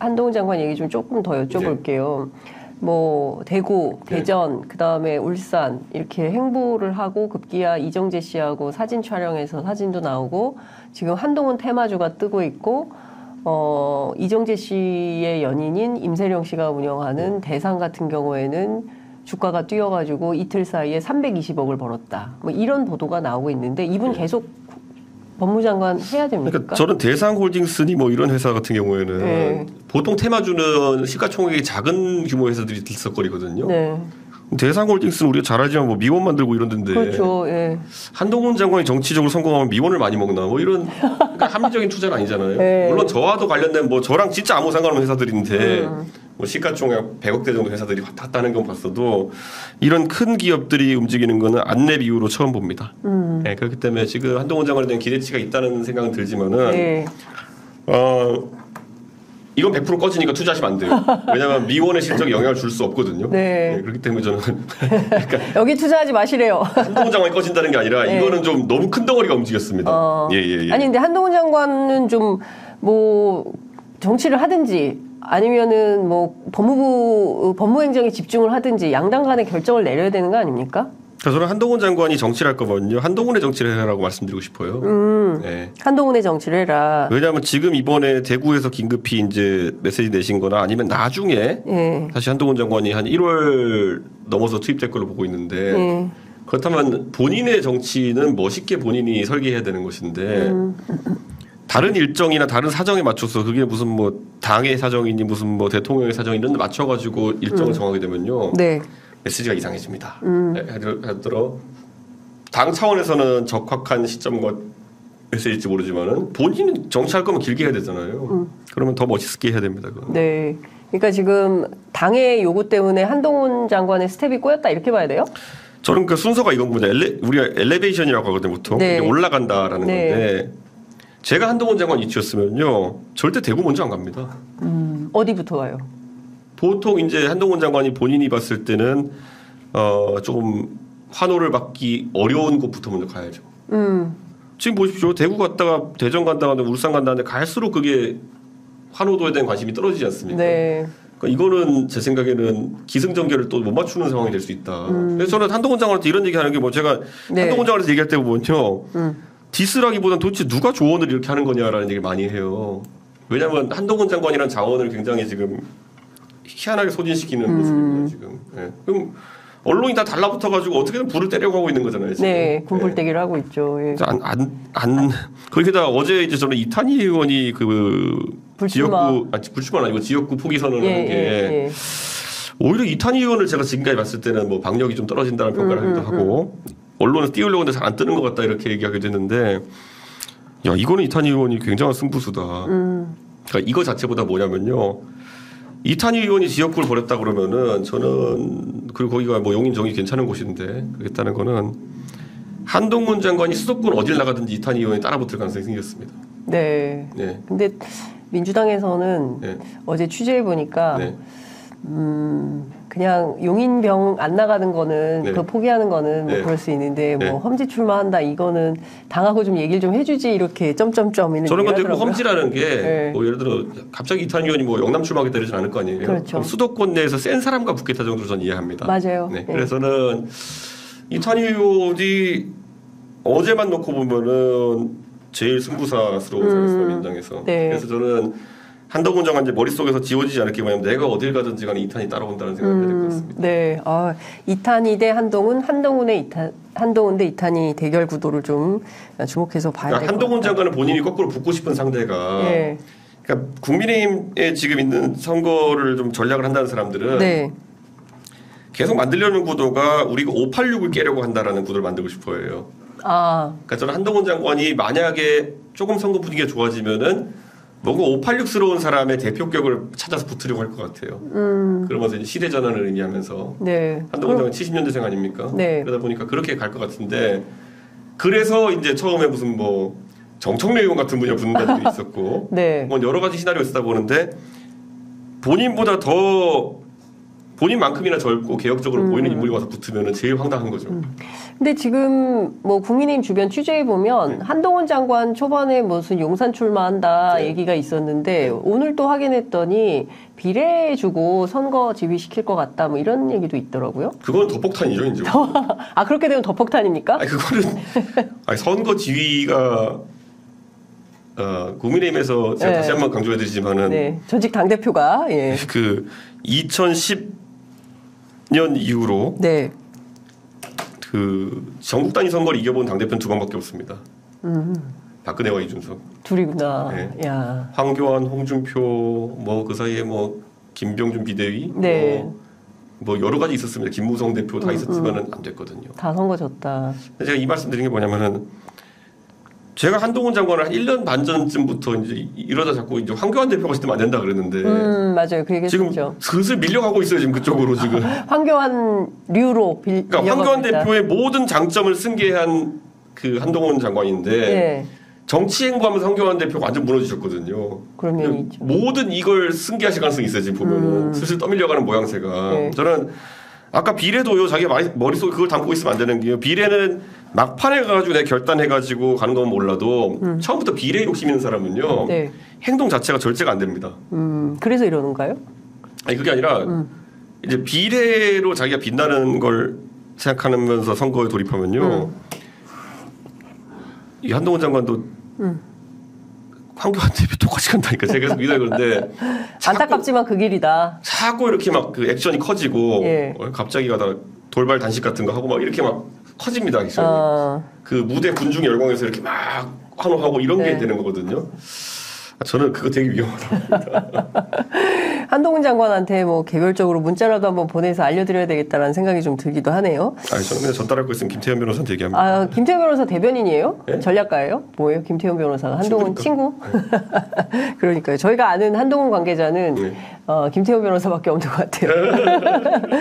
한동훈 장관 얘기 좀 조금 더 여쭤볼게요. 뭐 대구, 대전, 그다음에 울산 이렇게 행보를 하고 급기야 이정재 씨하고 사진 촬영해서 사진도 나오고 지금 한동훈 테마주가 뜨고 있고 이정재 씨의 연인인 임세령 씨가 운영하는 대상 같은 경우에는 주가가 뛰어가지고 이틀 사이에 320억을 벌었다. 뭐 이런 보도가 나오고 있는데 이분 계속 법무장관 해야 됩니까? 그러니까 저는 대상홀딩스니 뭐 이런 회사 같은 경우에는 보통 테마주는 시가총액이 작은 규모 회사들이 들썩거리거든요. 대상홀딩스는 우리가 잘 알지만 뭐 미원 만들고 이런 데인데 그렇죠. 한동훈 장관이 정치적으로 성공하면 미원을 많이 먹나 뭐 이런 그러니까 합리적인 투자는 아니잖아요. 물론 저와도 관련된 뭐 저랑 진짜 아무 상관없는 회사들인데 뭐 시가총액 100억대 정도 회사들이 왔다 갔다 하는 건 봤어도 이런 큰 기업들이 움직이는 거는 안내 이후로 처음 봅니다. 그렇기 때문에 지금 한동훈 장관에 대한 기대치가 있다는 생각은 들지만은 이건 100% 꺼지니까 투자하시면 안 돼요. 왜냐하면 미원의 실적에 영향을 줄 수 없거든요. 그렇기 때문에 저는 그러니까 여기 투자하지 마시래요. 한동훈 장관이 꺼진다는 게 아니라 이거는 좀 너무 큰 덩어리가 움직였습니다. 아니 근데 한동훈 장관은 좀 뭐 정치를 하든지 아니면은 뭐 법무행정에 집중을 하든지 양당 간의 결정을 내려야 되는 거 아닙니까? 저는 한동훈 장관이 정치를 할 거면요 한동훈의 정치를 해라라고 말씀드리고 싶어요. 한동훈의 정치를 해라. 왜냐하면 지금 이번에 대구에서 긴급히 이제 메시지 내신거나 아니면 나중에 다시 한동훈 장관이 한 1월 넘어서 투입될 걸로 보고 있는데 그렇다면 본인의 정치는 멋있게 본인이 설계해야 되는 것인데 다른 일정이나 다른 사정에 맞춰서 그게 무슨 뭐 당의 사정이니 무슨 뭐 대통령의 사정 이런 데 맞춰가지고 일정을 정하게 되면요. 메시지가 이상해집니다. 예를 들어 당 차원에서는 적합한 시점과 메시지일지 모르지만은 본인은 정치할 거면 길게 해야 되잖아요. 그러면 더 멋있게 해야 됩니다. 그건. 그러니까 지금 당의 요구 때문에 한동훈 장관의 스텝이 꼬였다 이렇게 봐야 돼요? 저는 그 순서가 이건 거죠. 우리가 엘리베이션이라고 하거든요. 보통 올라간다라는 건데 제가 한동훈 장관 위치였으면요 절대 대구 먼저 안 갑니다. 어디부터 가요? 보통 이제 한동훈 장관이 본인이 봤을 때는 조금 환호를 받기 어려운 곳부터 먼저 가야죠. 지금 보십시오. 대구 갔다가 대전 간다가 울산 간다는데 갈수록 그게 환호도에 대한 관심이 떨어지지 않습니까? 그러니까 이거는 제 생각에는 기승전결을 또 못 맞추는 상황이 될 수 있다. 그래서 저는 한동훈 장관한테 이런 얘기하는 게 뭐 제가 한동훈 장관한테 얘기할 때 보면요. 디스라기보다는 도대체 누가 조언을 이렇게 하는 거냐라는 얘기를 많이 해요. 왜냐하면 한동훈 장관이란 자원을 굉장히 지금 희한하게 소진시키는 모습입니다. 지금. 그럼 언론이 다 달라붙어가지고 어떻게든 불을 때려고 하고 있는 거잖아요. 지금. 군불대기를 하고 있죠. 거기다 어제 이제 저는 이탄희 의원이 그 불출마. 불출마는 아니고 지역구 포기 선언을 한 게 오히려 이탄희 의원을 제가 지금까지 봤을 때는 뭐 박력이 좀 떨어진다는 평가를 하기도 하고 언론에서 띄우려고 하는데 잘 안 뜨는 것 같다 이렇게 얘기하게 됐는데 야 이거는 이탄희 의원이 굉장한 승부수다. 그러니까 이거 자체보다 뭐냐면요. 이탄희 의원이 지역구를 버렸다 그러면은 저는 그리고 거기가 뭐 용인 정이 괜찮은 곳인데 그랬다는 거는 한동훈 장관이 수도권 어딜 나가든지 이탄희 의원이 따라붙을 가능성이 생겼습니다. 근데 민주당에서는 어제 취재해 보니까 그냥 용인병 안 나가는 거는 그거 포기하는 거는 뭐 그럴 수 있는데 뭐 험지 출마한다 이거는 당하고 좀 얘기를 좀 해주지 이렇게 점점점 이런. 저는 근데 그 험지라는 게 뭐 예를 들어 갑자기 이탄희 의원이 뭐 영남 출마하겠다 이러진 않을 거 아니에요. 그렇죠. 수도권 내에서 센 사람과 붙겠다 정도로 저는 이해합니다. 맞아요. 그래서는 이탄희 의원이 어제만 놓고 보면은 제일 승부사스러운 사람이었어요 민당에서. 그래서 저는 한동훈 장관 이제 머릿속에서 지워지지 않을 게 뭐냐면 내가 어딜 가든지 간에 이탄이 따라온다는 생각이 들 것 같습니다. 이탄이 대 한동훈, 한동훈 대 이탄이 대결 구도를 좀 주목해서 봐야 될 것 같아요. 한동훈 장관은 본인이 거꾸로 붙고 싶은 상대가 그러니까 국민의힘에 지금 있는 선거를 좀 전략을 한다는 사람들은 계속 만들려는 구도가 우리가 586을 깨려고 한다라는 구도를 만들고 싶어 해요. 그러니까 저는 한동훈 장관이 만약에 조금 선거 분위기가 좋아지면은 뭔가 586스러운 사람의 대표격을 찾아서 붙으려고 할 것 같아요. 그러면서 이제 시대 전환을 의미하면서 한동훈 장관 70년대생 아닙니까? 그러다 보니까 그렇게 갈 것 같은데 그래서 이제 처음에 무슨 뭐 정청래 의원 같은 분이 붙는다는 게 있었고 뭐 여러 가지 시나리오 쓰다 보는데 본인보다 더 본인만큼이나 젊고 개혁적으로 보이는 인물이 와서 붙으면 제일 황당한 거죠. 근데 지금 뭐 국민의힘 주변 취재해 보면 한동훈 장관 초반에 무슨 용산 출마한다 네. 얘기가 있었는데 오늘 또 확인했더니 비례 주고 선거 지휘시킬 것 같다 뭐 이런 얘기도 있더라고요. 그건 더 폭탄이죠, 이제. 아 그렇게 되면 더 폭탄입니까? 아니 그거는 아니, 선거 지휘가 국민의힘에서 제가 네. 다시 한번 강조해드리지만은 네, 전직 당 대표가 예. 그 2010년 이후로 네. 그 전국 단위 선거를 이겨본 당 대표는 2번밖에 없습니다. 박근혜와 이준석, 둘이구나. 네. 야. 황교안, 홍준표, 뭐 그 사이에 뭐 김병준 비대위, 네. 뭐 여러 가지 있었습니다. 김무성 대표 다 있었지만은 안 됐거든요. 다 선거 졌다. 근데 제가 이 말씀드린 게 뭐냐면은 제가 한동훈 장관을 한 1년 반 전쯤부터 이제 이러다 자꾸 이제 황교안 대표가 있으면 안 된다 그랬는데 맞아요. 그 지금 얘기했죠. 슬슬 밀려가고 있어요 지금 그쪽으로 지금. 황교안 류로 그러니까 황교안 대표의 모든 장점을 승계한 그 한동훈 장관인데 네. 정치 행보하면서 황교안 대표가 완전 무너지셨거든요. 그런 면이 있죠. 모든 이걸 승계하실 가능성이 있어요 지금 보면은 슬슬 떠밀려가는 모양새가. 네. 저는 아까 비례도요 자기 머릿속에 그걸 담고 있으면 안 되는 게요. 비례는 막판에 가가지고 내가 결단해가지고 가는 건 몰라도 처음부터 비례 욕심 있는 사람은요 네. 행동 자체가 절제가 안 됩니다. 그래서 이러는가요? 아니 그게 아니라 이제 비례로 자기가 빛나는 걸 생각하면서 선거에 돌입하면요 이 한동훈 장관도 황교안 대표 똑같이 간다니까 제가 계속 믿어요. 그런데 안타깝지만 그 길이다. 자꾸 이렇게 막 그 액션이 커지고 예. 갑자기 가다 돌발 단식 같은 거 하고 막 이렇게 막 커집니다. 액션이. 그 무대 군중 열광에서 이렇게 막 환호하고 이런 게 네. 되는 거거든요. 저는 그거 되게 위험하다고 봅니다. 한동훈 장관한테 뭐 개별적으로 문자라도 한번 보내서 알려드려야 되겠다라는 생각이 좀 들기도 하네요. 아니 저는 그냥 전달할 거 있으면 김태현 변호사한테 얘기합니다. 아, 김태현 변호사 대변인이에요? 네? 전략가예요? 뭐예요? 김태현 변호사가 한동훈 친구니까. 친구? 그러니까요. 저희가 아는 한동훈 관계자는 네. 김태현 변호사밖에 없는 것 같아요.